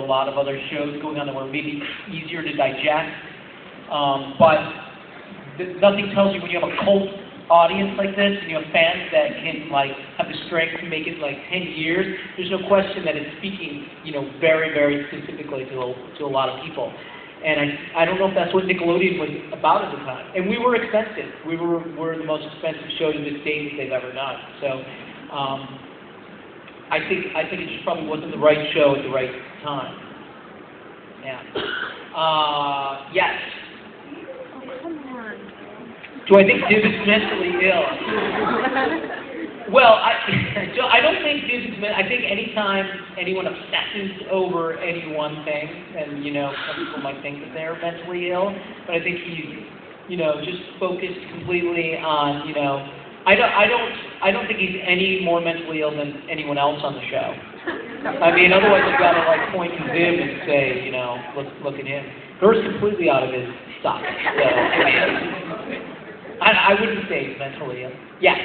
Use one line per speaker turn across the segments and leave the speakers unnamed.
lot of other shows going on that were maybe easier to digest. But nothing tells you when you have a cult audience like this, and you have fans that can like have the strength to make it like 10 years, there's no question that it's speaking, very, very specifically to a lot of people. And I don't know if that's what Nickelodeon was about at the time. And we were expensive. We were the most expensive show to this day that they've ever done. So I think it just probably wasn't the right show at the right time. Yeah. Yes. Do I think Div is mentally ill? Well, I don't think Div is I think anytime anyone obsesses over any one thing, and some people might think that they're mentally ill, but I think he's, just focused completely on, I don't think he's any more mentally ill than anyone else on the show. I mean, otherwise I've got to like point to Div and say, look at him. Ber's completely out of his socket. So, I wouldn't say he's mentally ill. Yes.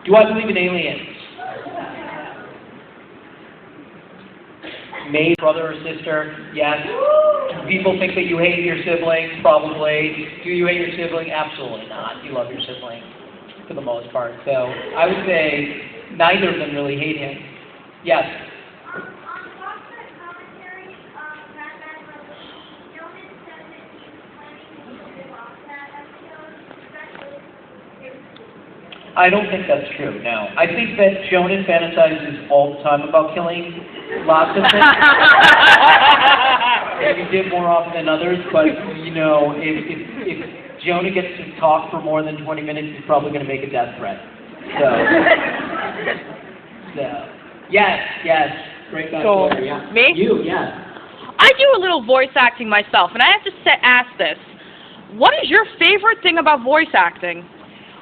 Do I believe in aliens? Mate, brother or sister? Yes. Do people think that you hate your sibling? Probably. Do you hate your sibling? Absolutely not. You love your sibling for the most part. So I would say neither of them really hate him. Yes. I don't think that's true, no. I think that Jonan fantasizes all the time about killing lots of things. Maybe did more often than others, but, if Jonah gets to talk for more than 20 minutes, he's probably going to make a death threat. So yes. Great guy.
So,
yeah.
me?
You, yes.
I do a little voice acting myself, and I have to ask this. What is your favorite thing about voice acting?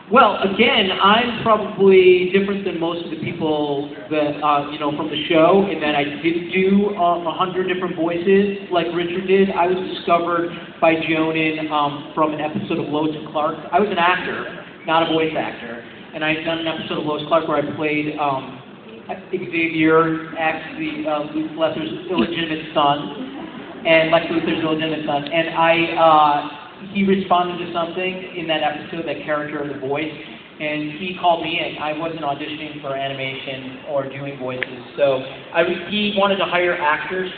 Well, again, I'm probably different than most of the people that, from the show, in that I didn't do 100 different voices like Richard did. I was discovered by Jonan from an episode of Lois and Clark. I was an actor, not a voice actor, and I had done an episode of Lois and Clark where I played Xavier, actually Luke Lesser's illegitimate son, and Lex Luthor's illegitimate son, and he responded to something in that episode, that character of the voice, and he called me in. I wasn't auditioning for animation or doing voices, so he wanted to hire actors,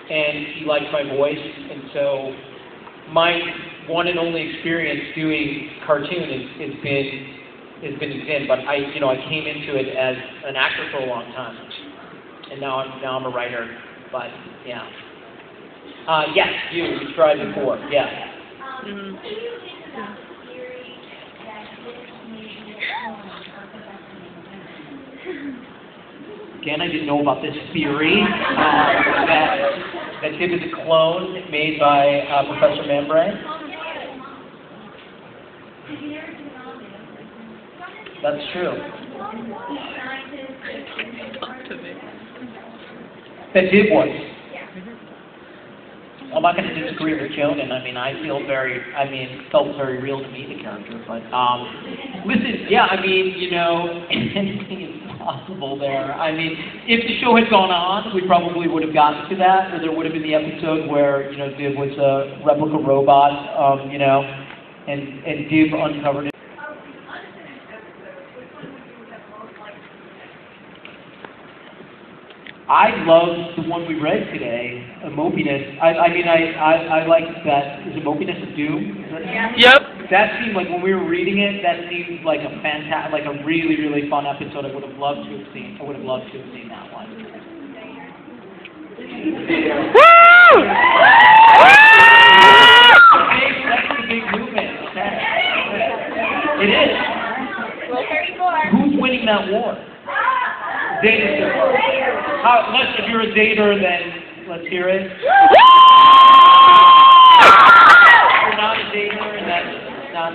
and he liked my voice, and so my one and only experience doing cartoon has been in, but I came into it as an actor for a long time, and now I'm a writer, but yeah. Yes, we tried before, yeah.
Mm-hmm.
Again, I didn't know about this theory that Div is a clone made by Professor Membray. That's true. That Div was. I'm not going to disagree with Jonan. I mean, felt very real to me, the character. But, listen, yeah, anything is possible there. I mean, if the show had gone on, we probably would have gotten to that, or there would have been the episode where, Div was a replica robot, and Div uncovered it. I love the one we read today, Mopiness. I like that. Is it Mopiness of Doom?
Yeah. Yep.
That seemed like, when we were reading it, that seemed like a really, really fun episode. I would have loved to have seen that one.
Woo!
That's the big movement. Okay. It is. Who's winning that war? Zeta. If you're a Zater, then let's hear it. If you're not a Zater, and that's not.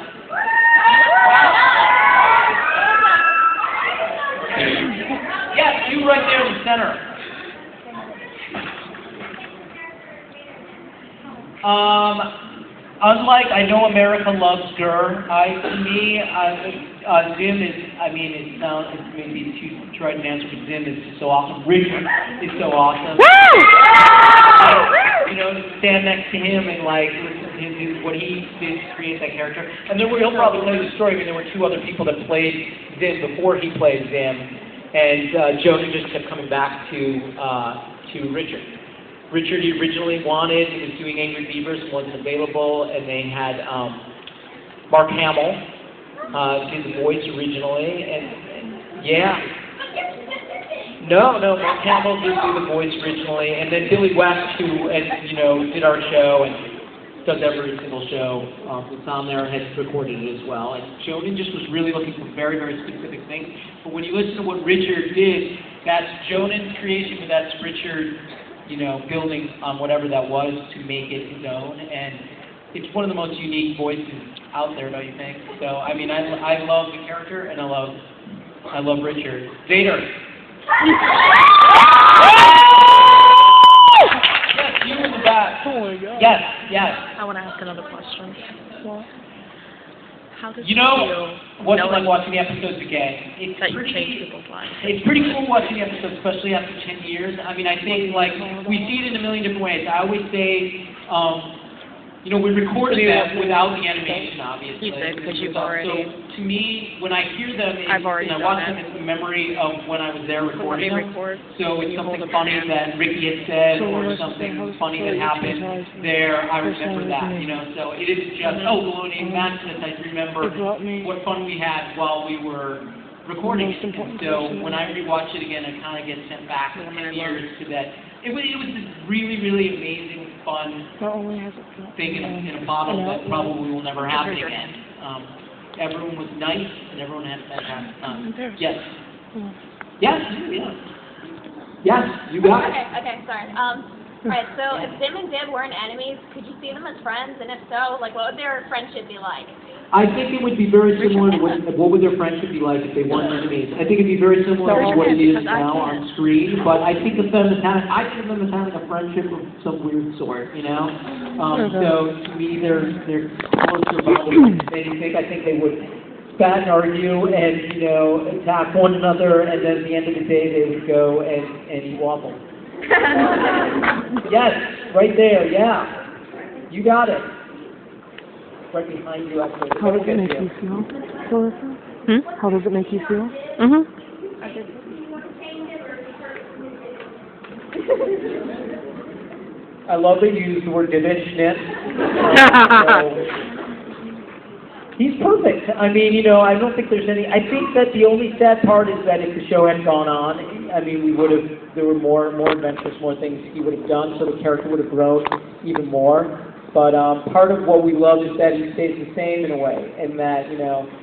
Yes, you right there in the center. Unlike, I know America loves Gurr. To me, Zim is, I mean, it's maybe too tried an answer, but Zim is just so awesome. Richard is so awesome. You know, to stand next to him and like listen to his what he did to create that character. And then he'll probably tell you the story. I mean, there were 2 other people that played Zim before he played Zim, and Jonah just kept coming back to Richard. Richard he originally wanted, he was doing Angry Beavers and wasn't available, and they had Mark Hamill did the voice originally, and yeah. No, Mark Hamill did do the voice originally, and then Billy West, who did our show and does every single show that's on there, has recorded it as well. And Jonan just was really looking for very, very specific things. But when you listen to what Richard did, that's Jonan's creation, but that's Richard, building on whatever that was to make it his own. And it's one of the most unique voices out there, don't you think? So, I mean, I love the character, and I love Richard. Vader. Yes, you in the back.
Oh my God.
Yes.
I want to ask another question.
What?
How does
You know what's it like watching the episodes again? It's
that you
pretty,
change people's lives?
it's pretty cool watching the episodes, especially after 10 years. I mean, I think, like, we see it in a million different ways. I always say, we recorded them without the animation, obviously.
You did, because you've already...
So, to me, when I hear them,
I've already
and I watch them, it's a memory of when I was there recording them. So it's something funny that Ricky had said, or something funny that happened there. I remember that, So it isn't just, baloney and madness. I remember what fun we had while we were recording it. And so when I rewatch it again, I kind of get sent back 10 years to that. It was this really, really amazing, fun thing in a bottle that probably will never happen again. Everyone was nice, and everyone had a fantastic time. Yes. Yes, you got it.
Okay, sorry. Alright, so if Zim and Dib weren't enemies, could you see them as friends? And if so, what would their friendship be like?
I think it would be very similar to what would their friendship be like if they weren't enemies. I think it'd be very similar to what it is now on screen, but I think the Feminitanic, I think of them as having a friendship of some weird sort, So to me, they're closer brothers than anything. I think they would spat and argue and, attack one another, and then at the end of the day, they would go and eat waffles. Yes, right there, yeah. You got it. Right behind you, actually.
How does it make you feel, Clarissa? How does it make you feel?
I love that you use the word divisionist. He's perfect. I mean, I don't think there's any. I think that the only sad part is that if the show had gone on, I mean, there were more adventures, more things he would have done, so the character would have grown even more. But part of what we love is that he stays the same in a way, and that,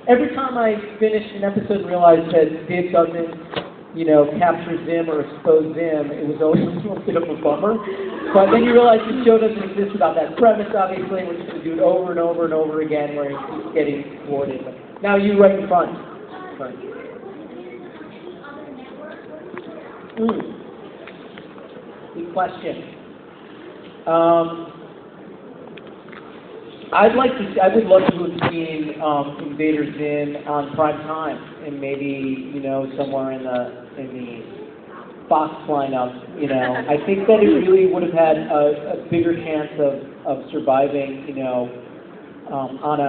every time I finish an episode and realize that Dib doesn't, capture Zim or expose Zim, it was always a little bit of a bummer. But then you realize the show doesn't exist without that premise, obviously, we're just going to do it over and over and over again, where he keeps getting thwarted. Now you right in front. Good question. I would love to have seen Invader Zim on prime time, and maybe somewhere in the Fox lineup. I think that it really would have had a bigger chance of surviving. On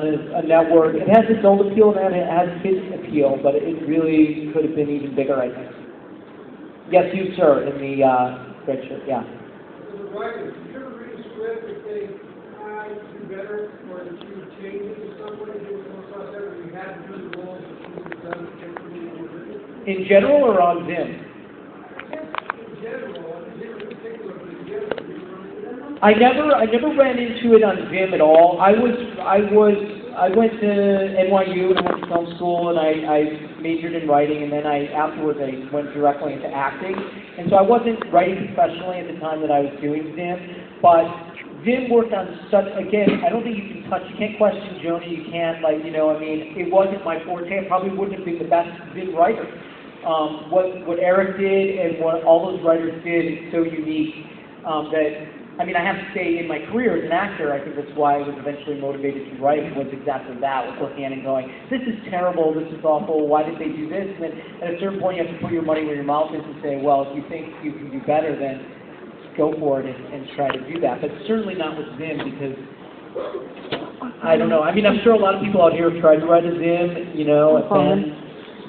a network. It has its own appeal and it has its appeal, but it really could have been even bigger, I think. Yes, you, sir, in the red shirt. Yeah.
Better, or that you would change it in some way, you had to do the roles that you would have done differently?
In general or on Zim?
In general, in particular, but in general.
I never ran into it on Zim at all. I went to NYU and I went to film school and I majored in writing, and then afterwards I went directly into acting. And so I wasn't writing professionally at the time that I was doing Zim, but Zim worked on such, again, I don't think you can't question Jonah, you can't, it wasn't my forte, I probably wouldn't have been the best Zim writer. What Eric did and what all those writers did is so unique that I mean, I have to say, in my career as an actor, I think that's why I was eventually motivated to write, was exactly that, was looking at it and going, this is terrible, this is awful, why did they do this? And then at a certain point, you have to put your money where your mouth is and say, well, if you think you can do better, then go for it and try to do that. But certainly not with Zim, because I don't know. I mean, I'm sure a lot of people out here have tried to write a Zim, you know, a fan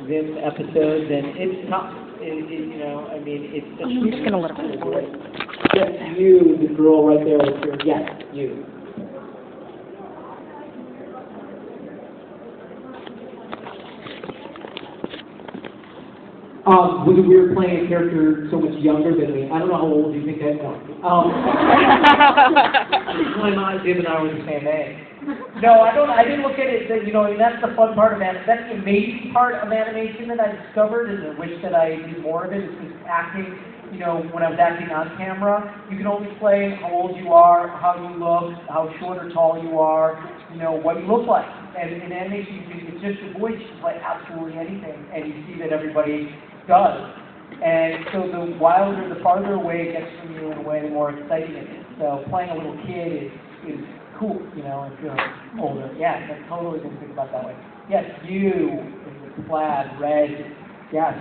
Zim episodes, and it's tough. You know, I mean, it's.
I'm just gonna let it.
Yes, you, the girl right there with your. Yes, you. Was it weird playing a character so much younger than me? I don't know how old you think I am. My mom, Dib, and I were the same age. No, I didn't look at it. That, you know, I mean, that's the fun part of animation. That's the amazing part of animation that I discovered, and I wish that I did more of it. Is because acting. You know, when I was acting on camera, you can only play how old you are, how you look, how short or tall you are, you know, what you look like. And in animation, it's just your voice. You can play absolutely anything, and you see that everybody does. And so the wilder, the farther away it gets from you in a way, the more exciting it is. So playing a little kid is cool, you know, if you're older. Yeah, I totally didn't think about it that way. Yes, you, in the plaid, red, yes.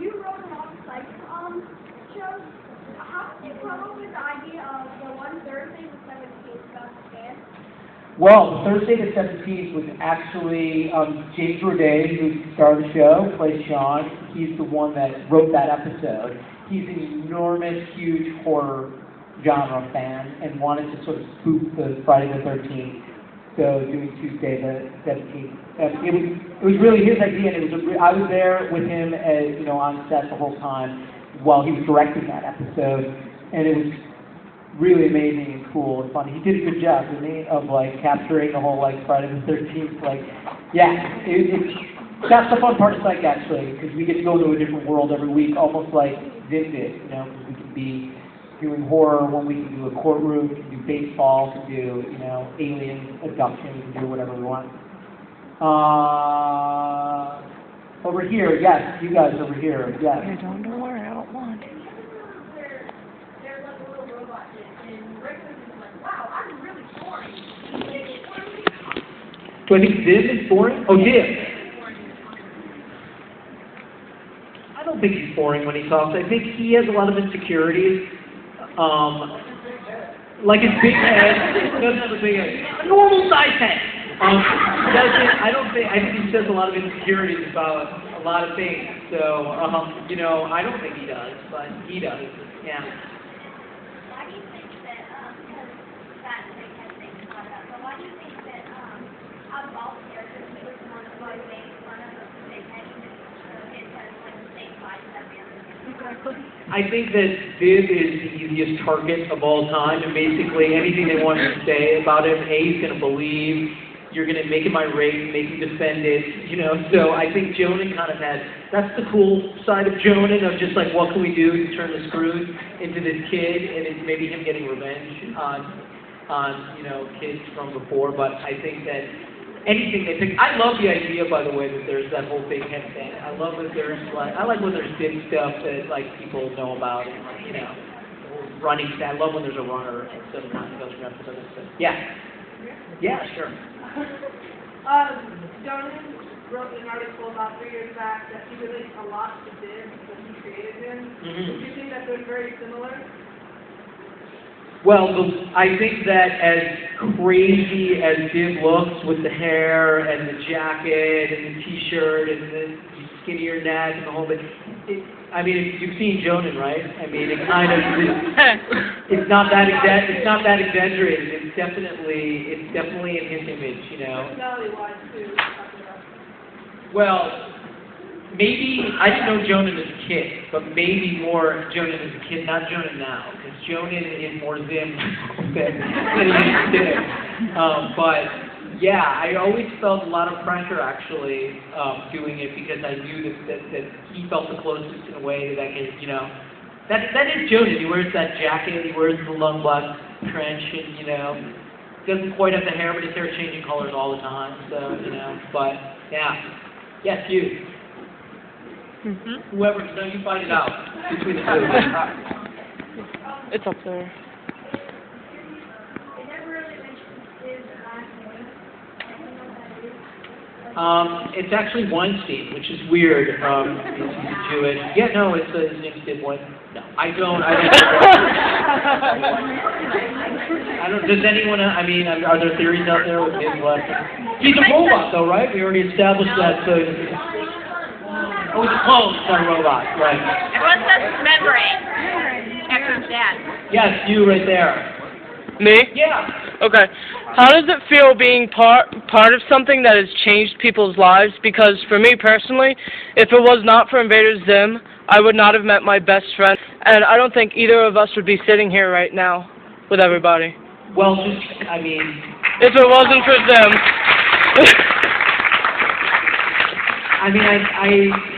You wrote a lot of psych shows. How did you come up with the idea of the one Thursday the 17th about the band?
Well, Thursday the 17th was actually James Roday, who starred the show, plays Sean. He's the one that wrote that episode. He's an enormous, huge horror genre fan and wanted to sort of spoof the Friday the 13th. So doing Tuesday the 17th. It was really his idea, and I was there with him, you know, on set the whole time while he was directing that episode, and it was really amazing and cool and fun. He did a good job, didn't he, of like capturing the whole like Friday the 13th. Like, yeah, that's the fun part of Psych actually, because we get to go to a different world every week, almost like Zim did. You know, because we can be doing horror one week, we can do a courtroom, we can do baseball, we can do, you know, alien abduction, we can do whatever we want. Over here, yes, you guys over here, yes.
I don't worry, I don't want it.
They're like a little robot, and Rick was just like, wow, I'm really boring.
Do I think Zim is boring? Oh, Zim. I don't think he's boring when he talks. I think he has a lot of insecurities. Like his big head, he doesn't have a big head. A normal size head. I think he says a lot of insecurities about a lot of things. So, you know, I don't think he does, but he does. Yeah.
Why do you think that, because that's a big head thing to talk about, but why do you think that, out of all the characters, he was the one that always made fun of the big head, even though his head is like the same size as every other character?
I think that Viv is the easiest target of all time, and basically anything they want to say about him, he's going to believe. You're going to make him irate, make him defend it, you know. So I think Jonan kind of had, that's the cool side of Jonan, of just like, what can we do to turn the screws into this kid, and it's maybe him getting revenge on you know, kids from before. But I think that anything they pick, I love the idea, by the way, that there's that whole big head thing. I love that there's like, I like when there's big stuff that like people know about, and like, you know, running. I love when there's a runner instead of running goes from episode to episode. Yeah. Yeah, sure.
Jonan wrote an article about 3 years back that he relates a lot to Dib when he created him. Do you think that they're very similar?
Well, I think that as crazy as Dib looks with the hair and the jacket and the T-shirt and the skinnier neck and the whole thing, I mean, you've seen Jonan, right? I mean, it kind of it's not that exaggerated. It's definitely in his image, you know.
Personality-wise, too.
Well, maybe I didn't know Jonan as a kid, but maybe more Jonan as a kid, not Jonan now, because Jonan is more Zim than he is Dib. But yeah, I always felt a lot of pressure actually doing it, because I knew that he felt the closest in a way that I could, you know. That is Jonan. He wears that jacket, he wears the long black trench, and you know, doesn't quite have the hair, but his hair is changing colors all the time. So you know, but yeah, yes, you. Whoever, no, you find it out between the two.
It's up there.
It's actually Weinstein, which is weird. He's Jewish. Yeah, no, his name's Dib Weinstein. No, I don't. I don't. Does anyone? I mean, are there theories out there with Dib Weinstein? He's a robot, though, right? We already established that. So, oh, he's a clone, not a robot, right?
Everyone says remembering. After his dad.
Yes, you right there.
Me?
Yeah.
Okay. How does it feel being part of something that has changed people's lives? Because for me personally, if it was not for Invader Zim, I would not have met my best friend, and I don't think either of us would be sitting here right now with everybody.
Well, I mean,
if it wasn't for Zim.
I mean,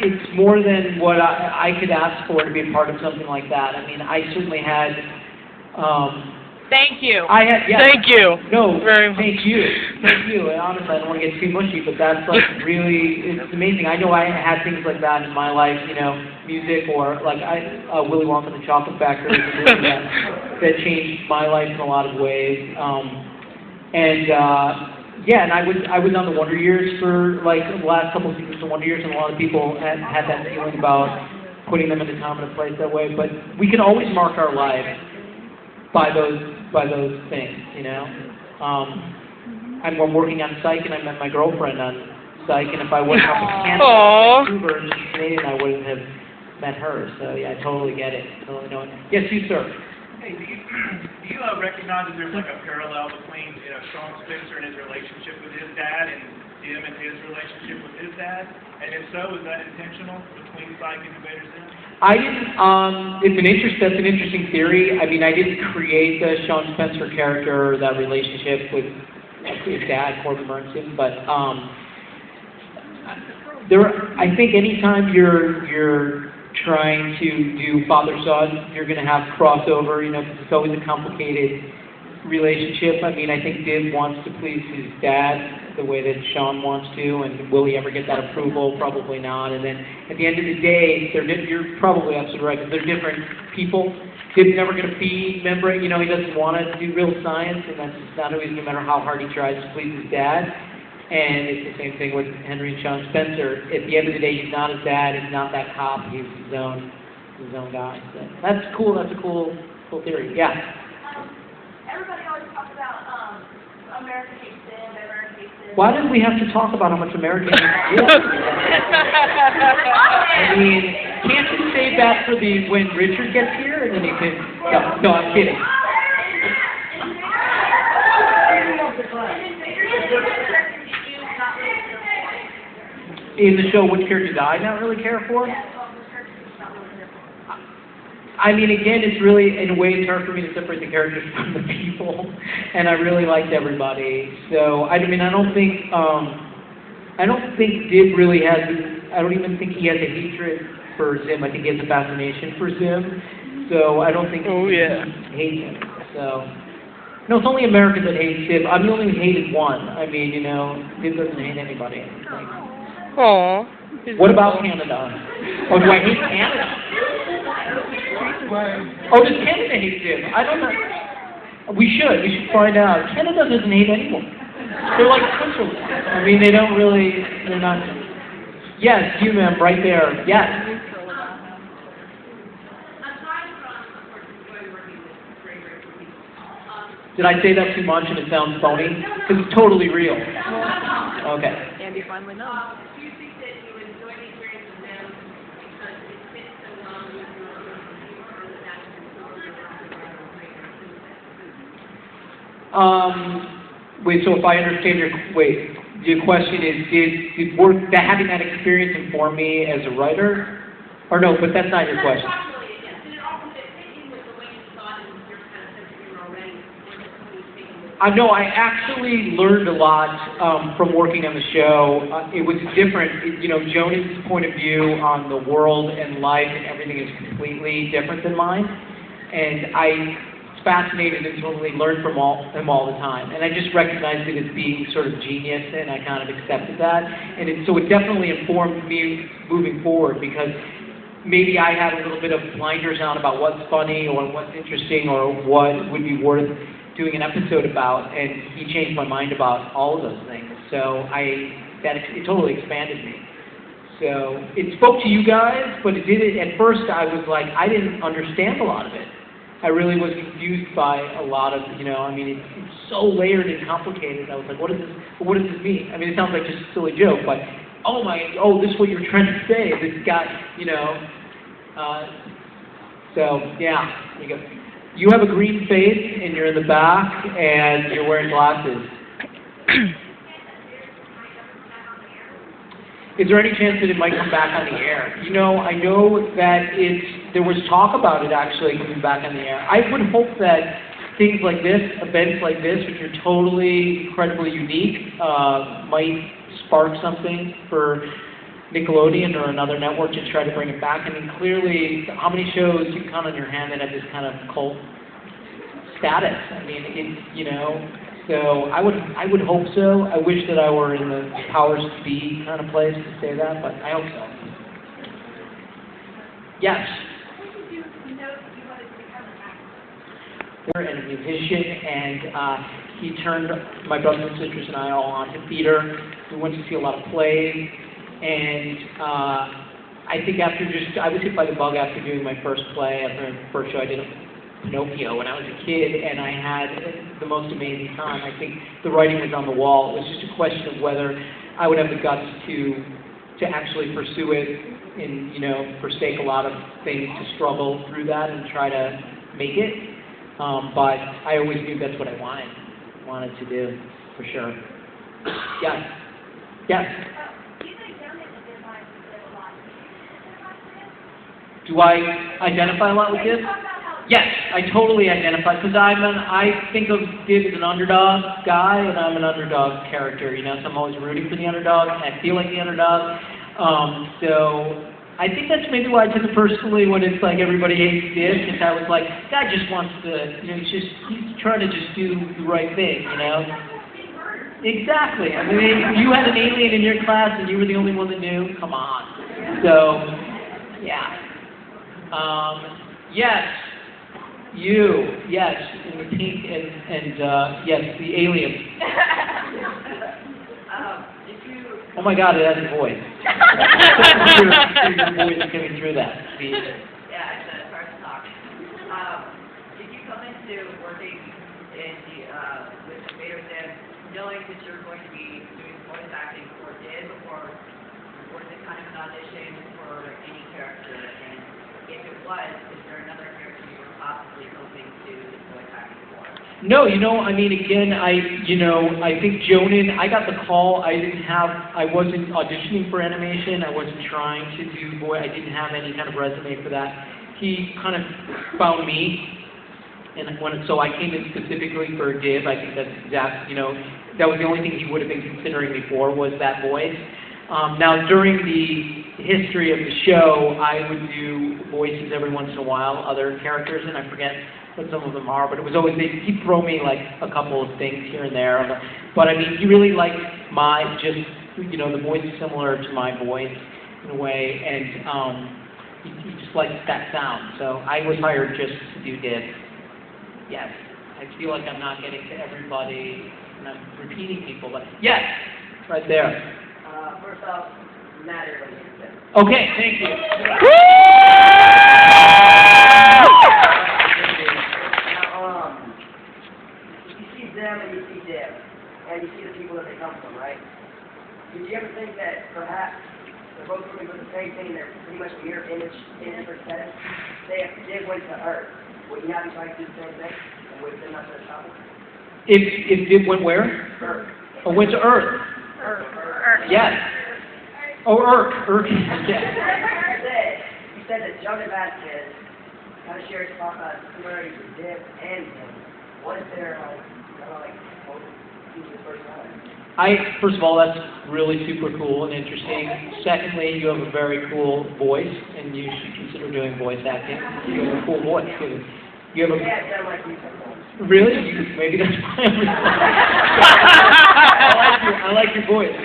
it's more than what I could ask for to be a part of something like that. I mean, I certainly had.
Thank you.
I had. Yeah,
thank you.
No,
very much.
Thank you. Thank you. And honestly, I don't want to get too mushy, but that's like really, it's amazing. I know I had things like that in my life, you know, music or like Willy Wonka and the Chocolate Factory that changed my life in a lot of ways. Yeah, and I was on the Wonder Years for like the last couple of seasons of Wonder Years, and a lot of people had that feeling about putting them in a time and a place that way. But we can always mark our lives by those things, you know. I'm working on Psych, and I met my girlfriend on Psych, and if I wasn't up in Canada, Vancouver, and she's Canadian, I wouldn't have met her. So yeah, I totally get it. Totally know it. Yes, you, sir.
Hey, do you recognize that there's like a parallel between Sean Spencer and his relationship with his dad and Jim and his relationship with his dad? And if so, is that intentional between Psych and Invader Zim?
I didn't, that's an interesting theory. I mean, I didn't create the Sean Spencer character, that relationship with his dad, Corbin Bernstein, but I think anytime you're trying to do father-son, you're going to have crossover, you know, because it's always a complicated relationship. I mean, I think Div wants to please his dad the way that Sean wants to, and will he ever get that approval? Probably not. And then at the end of the day, you're probably absolutely right, because they're different people. Div's never going to be membrane, you know, he doesn't want to do real science, and that's not always, no matter how hard he tries to please his dad. And it's the same thing with Henry and Sean Spencer. At the end of the day, he's not his dad, he's not that cop, he's his own guy. So that's cool, that's a cool theory. Yeah.
Everybody always talks about America hates Zim, America hates Zim.
Why did we have to talk about how much America hates Zim? I mean, can't you save that for when Richard gets here, and then you can... No, I'm kidding. In the show, which character did I not really care for? I mean, again, it's really, in a way, it's hard for me to separate the characters from the people, and I really liked everybody. So, I mean, I don't think Div really has, I don't even think he has a hatred for Zim. I think he has a fascination for Zim. So, I don't think he hates him. So, no, it's only America that hates Div. I'm the only hated one. I mean, you know, Div doesn't hate anybody.
Aww.
What about Canada? Oh, do I hate Canada? Oh, does Canada hate Jim? I don't know. We should find out. Canada doesn't hate anyone. They're like Switzerland. I mean, they're not. Yes, you, ma'am, right there. Yes. Did I say that too much and it sounds phony? Because it's totally real. Okay.
Andy finally knows.
Do you think that you enjoy the experience with them because it fits so well with your or that
Wait, so if I understand your question is, did having that experience inform me as a writer? Or no, but that's not your question. No, I actually learned a lot from working on the show. It was different. You know, Jonah's point of view on the world and life and everything is completely different than mine. And I was fascinated and totally learned from him all the time. And I just recognized it as being sort of genius, and I kind of accepted that. And so it definitely informed me moving forward, because maybe I had a little bit of blinders on about what's funny or what's interesting or what would be worth doing an episode about, and he changed my mind about all of those things. So it totally expanded me. So it spoke to you guys, but it did. At first, I was like, I didn't understand a lot of it. I really was confused by a lot of, I mean, it's so layered and complicated. I was like, what does this mean? I mean, it sounds like just a silly joke, but this is what you're trying to say. This guy, so yeah, there you go. You have a green face, and you're in the back, and you're wearing glasses. Is there any chance that it might come back on the air? I know that there was talk about it actually coming back on the air. I would hope that things like this, events like this, which are totally incredibly unique, might spark something for Nickelodeon or another network to try to bring it back. I mean, clearly, how many shows you can count on your hand that have this kind of cult status? I mean, so I would hope so. I wish that I were in the powers to be kind of place to say that, but I hope so. Yes. And a musician, and he turned my brothers and sisters and I all onto theater. We went to see a lot of plays, and I think I was hit by the bug after doing my first play, after the first show I did Pinocchio when I was a kid, and I had the most amazing time. I think the writing was on the wall. It was just a question of whether I would have the guts to actually pursue it and, forsake a lot of things to struggle through that and try to make it. But I always knew that's what I wanted to do, for sure. Yes. Yes. Do I identify a lot with this? Yes, I totally identify, because I think of Dib as an underdog guy, and I'm an underdog character, so I'm always rooting for the underdog, and I feel like the underdog. So I think that's maybe why I took it personally when it's like everybody hates Dib, because I was like, guy just wants to, he's trying to just do the right thing, Exactly. I mean, you had an alien in your class and you were the only one that knew. Come on. So, yeah. Yes. You. Yes. In the pink and yes, the alien. Oh my God, it has a voice. Your voice coming through that.
Yeah, it's hard to talk. Did you come into working with Invader CON knowing that you're going to be doing voice acting for Dib, or was it kind of an audition for any character? And if it was, is there another character you were possibly hoping to do voice acting for?
No, I mean, again, I think Jonan, I got the call. I wasn't auditioning for animation. I wasn't trying to do voice. I didn't have any kind of resume for that. He kind of found me. So I came in specifically for Dib. I think that's that was the only thing he would have been considering me for, was that voice. Now, during the history of the show, I would do voices every once in a while, other characters, and I forget what some of them are, but it was always, he'd throw me like a couple of things here and there. But I mean, he really liked the voice is similar to my voice in a way, and he just liked that sound. So I was hired just to do Dib. Yes. I feel like I'm not getting to everybody, and I'm repeating people, but yes, right there.
First off, matter what you said.
Okay, thank you.
Now, you see them and you see Dib, and you see the people that they come from, right? Did you ever think that perhaps they're both coming from the same thing, they're pretty much mirror image for aesthetics? Say if Dib went to Earth, would you not be trying to do the same thing? And would Dib not be a choppy?
If Dib went where?
Earth.
Oh, went to Earth.
Earth.
Yes. Oh, Earth. Yes.
You said that Jonah Vasquez kind of shares similarities with Dib and him. What is their,
First of all, that's really super cool and interesting. Secondly, you have a very cool voice, and you should consider doing voice acting. You have a cool voice. You have a... Really? Maybe that's why I'm I like your voice.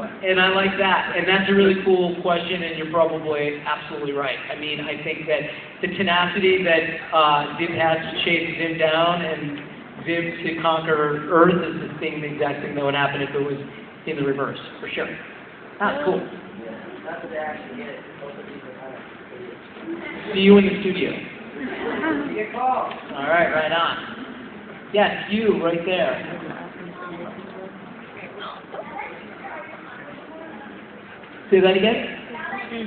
And I like that. And that's a really cool question, and you're probably absolutely right. I mean, I think that the tenacity that Zim has to chase Zim down and Zim to conquer Earth is the exact thing that would happen if it was in the reverse, for sure. Ah, cool. See you in the studio. All right, right on. Yes, you right there. Say that again? They're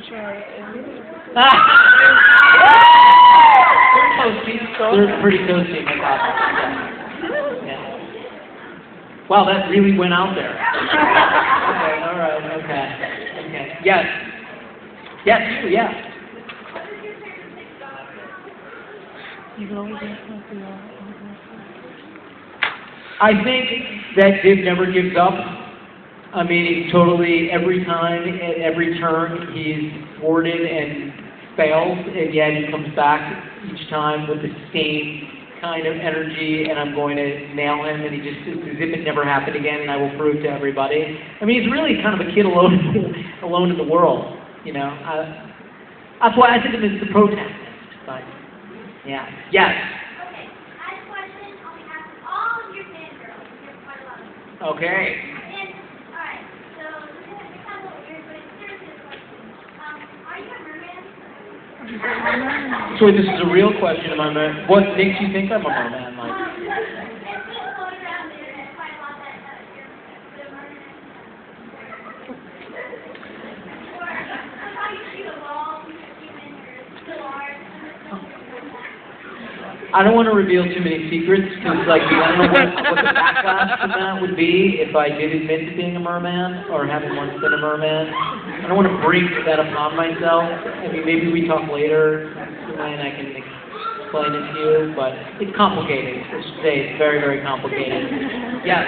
toasty. They're pretty toasty, my God. Yeah. Wow, that really went out there. Okay, all right, okay. Yes. Yes, you, yeah. I think that Div never gives up. I mean, he's totally, every time, at every turn, he's thwarted and fails, and yet he comes back each time with the same kind of energy, and I'm going to nail him, and he just, it's as if it never happened again, and I will prove to everybody. I mean, he's really kind of a kid alone in the world, you know. That's why I think of him as the protagonist, but, yeah. Yes?
Okay, I have a question on behalf of all of your fangirls. There's quite a lot of them.
Okay.
And, alright, so this is kind of a little weird, but it's seriously a question. Are you a merman?
So this is a real question, am I a what makes you think I'm a merman, Mike?
It's been floating around the internet quite a lot that you're a merman. Or, how you see the wall, human, or still are.
I don't want to reveal too many secrets, because like, I don't know what the backlash from that would be if I did admit to being a merman, or having once been a merman. I don't want to bring that upon myself. I mean, maybe we talk later, and I can explain it to you, but it's complicated. Let's just say it's very, very complicated. Yes?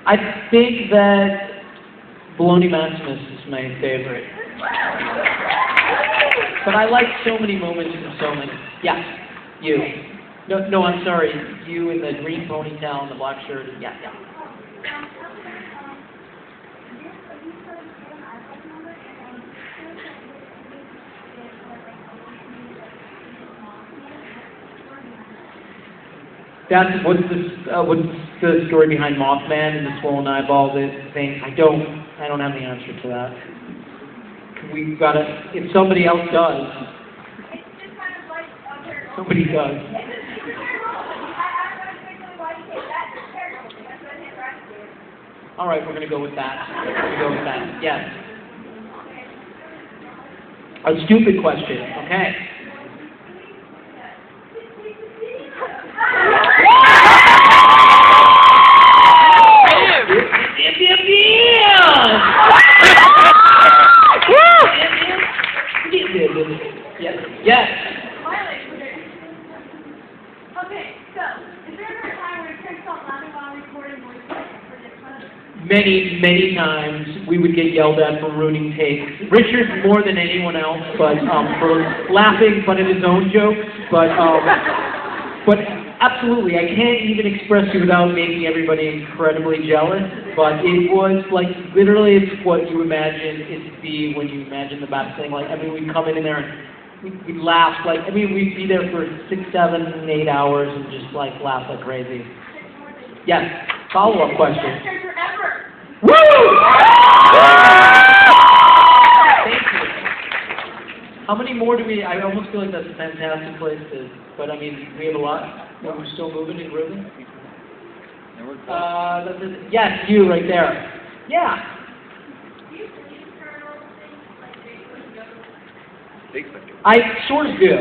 I think that Bologna Maximus is my favorite. But I like so many moments from so many. Yeah, you. No, I'm sorry. You in the green ponytail and the black shirt. Yeah. That's what's the story behind Mothman and the swollen eyeball thing? I don't have the answer to that. We've got to, if somebody else does, somebody does. All right, we're going to go with that. Yes. A stupid question. Okay. Yes.
Okay, so, is there ever a time where you can't stop laughing while recording voice for this one?
Many times we would get yelled at for ruining takes. Richard more than anyone else, but for laughing, but at his own jokes. But absolutely, I can't even express it without making everybody incredibly jealous. But it was like literally, it's what you imagine it to be when you imagine the best thing. Like, I mean, we'd come in there and we'd laugh like, I mean, we'd be there for 6, 7, 8 hours and just like laugh like crazy. Yes. Follow-up question. Woo! Thank you. How many more do we? I almost feel like that's a fantastic place to. But I mean, we have a lot. We're still moving and grooving. Yes, you right there. Yeah. I sort of do.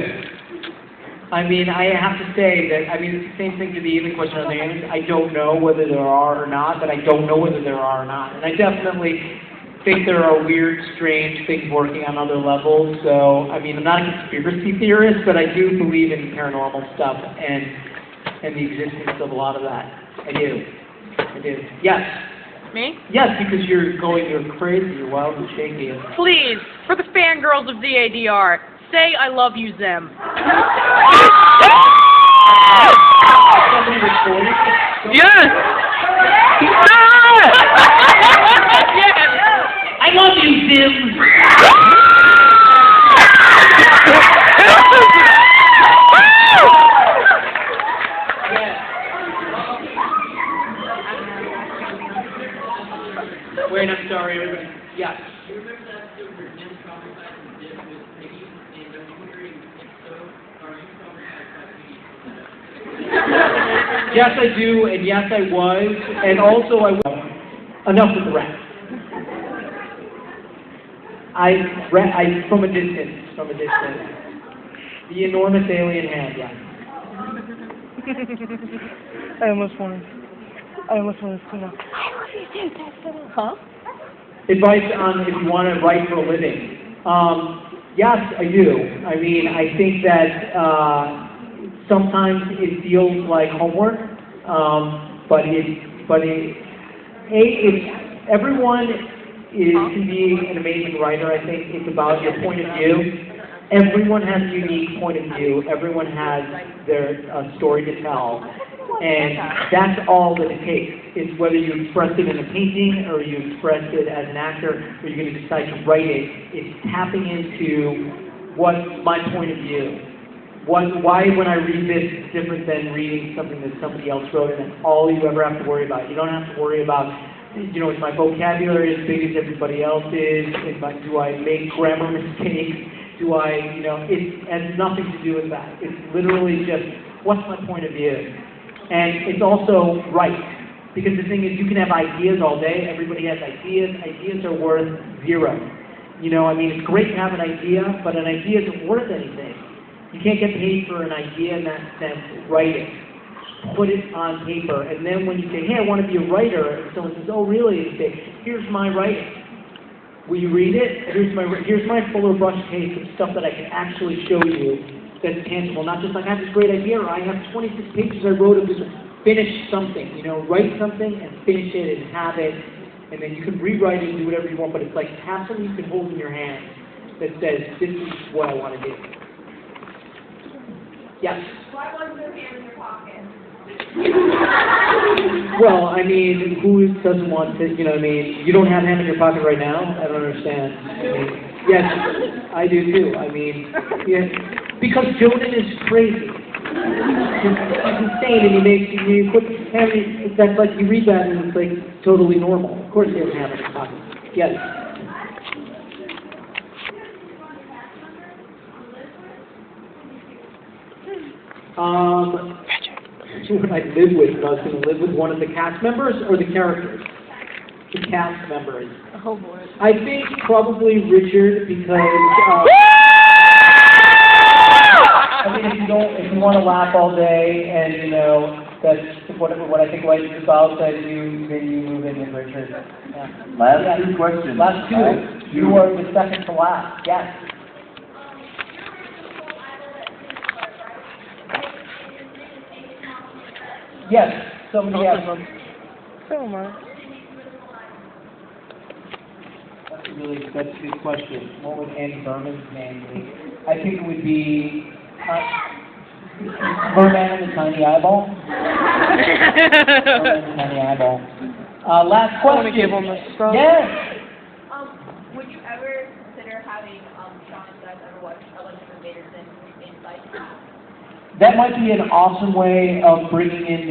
I mean, I have to say that, I mean, it's the same thing to the even question on the end. I don't know whether there are or not, but I don't know whether there are or not. And I definitely think there are weird, strange things working on other levels. So, I mean, I'm not a conspiracy theorist, but I do believe in paranormal stuff and the existence of a lot of that. I do. Yes.
Me?
Yes, because you're crazy, you're wild and shaky.
Please, for the fangirls of ZADR, say I love you, Zim.
Somebody recorded?
Yes!
I love you, Zim! Wait, I'm sorry, everybody. Yeah. Yes, I do, and yes, I was, and also I was. Enough with the rap. From a distance. The enormous alien hand, yeah.
I almost wanted to see now. Huh?
Advice on if you want to write for a living. Yes, I do. I mean, I think that sometimes it feels like homework, but everyone can be an amazing writer. I think it's about your point of view. Everyone has a unique point of view. Everyone has their story to tell. And that's all that it takes. It's whether you express it in a painting or you express it as an actor or you're going to decide to write it. It's tapping into what's my point of view. Why when I read this it's different than reading something that somebody else wrote, and that's all you ever have to worry about. You don't have to worry about, is my vocabulary as big as everybody else's? Do I make grammar mistakes? It has nothing to do with that. It's literally just, what's my point of view? And it's also right. Because the thing is, you can have ideas all day. Everybody has ideas. Ideas are worth zero. It's great to have an idea, but an idea isn't worth anything. You can't get paid for an idea in that sense. Write it. Put it on paper. And then when you say, hey, I want to be a writer, and someone says, oh, really? You say, here's my writing. Will you read it? Here's my fuller brush case of stuff that I can actually show you that's tangible. Not just like, I have this great idea, or I have 26 pages I wrote of this. Finish something. Write something and finish it and have it. And then you can rewrite it and do whatever you want, but it's like have something you can hold in your hand that says, this is what I want to do. Yes?
Why wasn't there hand in your pocket?
Well, who doesn't want to, you don't have ham in your pocket right now? I don't understand. Yes, I do too. Yeah, because Jordan is crazy. He's insane, and you put ham in, that's like, you read that and it's like totally normal. Of course he doesn't have it in his pocket. Yes? Who would I live with? If I was going to live with one of the cast members or the characters? The cast members.
Oh boy.
I think probably Richard because if you want to laugh all day and that's what I think life is about, then you move in with Richard. Yeah.
Last two questions.
Last two. You are the second to last. Yes. Yes, somebody has them. That's a good question. What would Andy Berman's name be? I think it would be Berman and the Tiny Eyeball. Berman and the Tiny Eyeball. Last question. Yes.
Would you ever consider having Sean and Seth ever watch Invader CON Insight?
That might be an awesome way of bringing in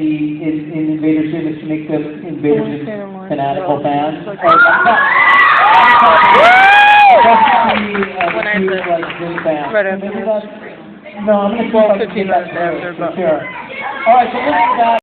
Invader CON to make them Invader CON fanatical fans. No, I'm going to 12, 15 minutes after, for sure. All right, so look at that.